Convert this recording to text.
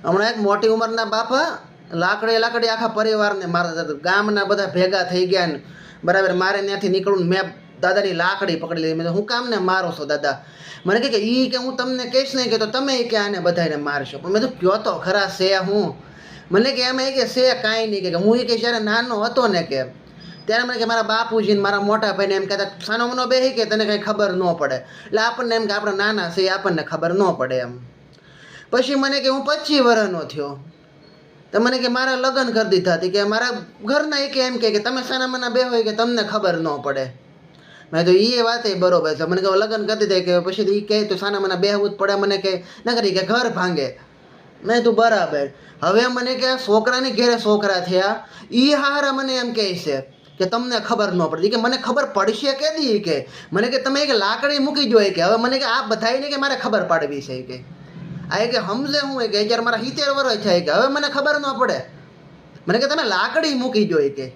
હમણાં એક મોટી ઉંમરના બાપા લાકડી આખા પરિવારને મારતા હતા. ગામના બધા ભેગા થઈ ગયા ને બરાબર મારે ત્યાંથી નીકળું મેં દાદાની લાકડી પકડી લીધી. મેં હું કામ ને મારો છો દાદા? મને કે ઈ કે હું તમને કહીશ નહીં કે તો તમે કે આને બધાને મારશો. પણ મેં તો કયો તો ખરા છે હું. મને કે એમ કે છે કાંઈ નહીં કે હું એ કે જ્યારે નાનો હતો ને કે ત્યારે મને કે મારા બાપુજીને મારા મોટા ભાઈને એમ કહેતા સાનો મનો બેહી કે તને કંઈ ખબર ન પડે. એટલે આપણને એમ કે આપણે નાના છે આપણને ખબર ન પડે એમ. પછી મને કે હું 25 વર્ષનો થયો તો મને કે મારા લગ્ન કરી દીધા હતી કે મારા ઘરના એક એમ કે તમે સાના મના બે હોય કે તમને ખબર ન પડે. મેં તો એ વાત બરોબર છે. મને કે લગ્ન કરી દીધા કે પછી એ કહે તો સાના મના બેહવું જ પડે. મને કે ના કરી કે ઘર ભાંગે. મેં તું બરાબર. હવે મને કે છોકરાની ઘેરે છોકરા થયા એ હારા મને એમ કહે છે કે તમને ખબર ન પડતી કે મને ખબર પડશે કે દી કે મને કે તમે એક લાકડી મૂકી જોઈએ કે હવે મને કે આ બધાને કે મારે ખબર પાડવી છે કે આ કે સમજે હું કે અત્યારે મારા 70 વર્ષ થાય કે હવે મને ખબર ન પડે. મને કે તમે લાકડી મૂકી જોઈએ કે